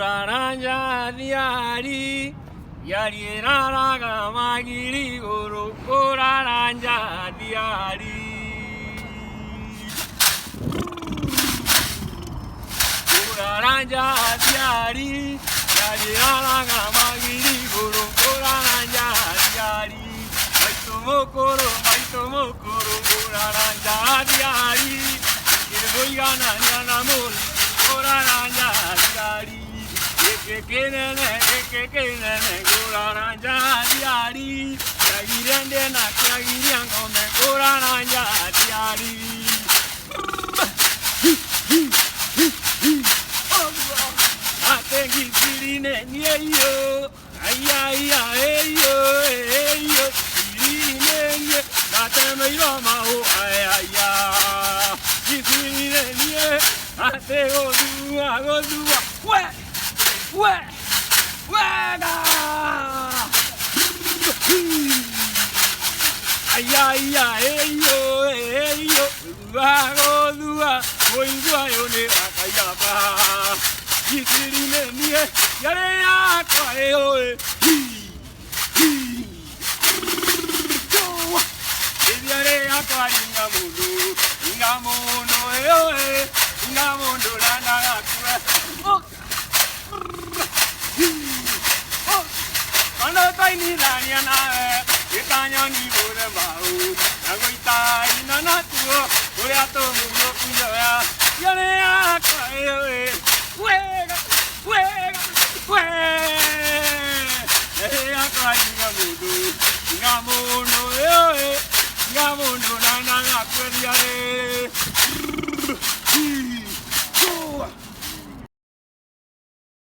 Kuraranja diari, yari raraga magiri guru. Kuraranja diari. Kuraranja diari, yari raraga magiri guru. Kuraranja diari. Maito mokoro, kuraranja diari. Voy ganando amor, kuraranja diari. Que nene, kuraranja diari. Kagirende na kagirian kome kuraranja diari. Atengi sirine niyo, ay yo, sirine niyo. Nateme iroma o ay. Ate godua, wega. Ay yo, godua, voy ne akayapa. Kisirine nie, yare akayo. Yare akaringa mudu, ingamono Ngamondo lana kue. Ano tayo nilanya na itanya ni bore mau. Nagoita ina na tuo, ore ato muyo kuyo ya. Yare akayo.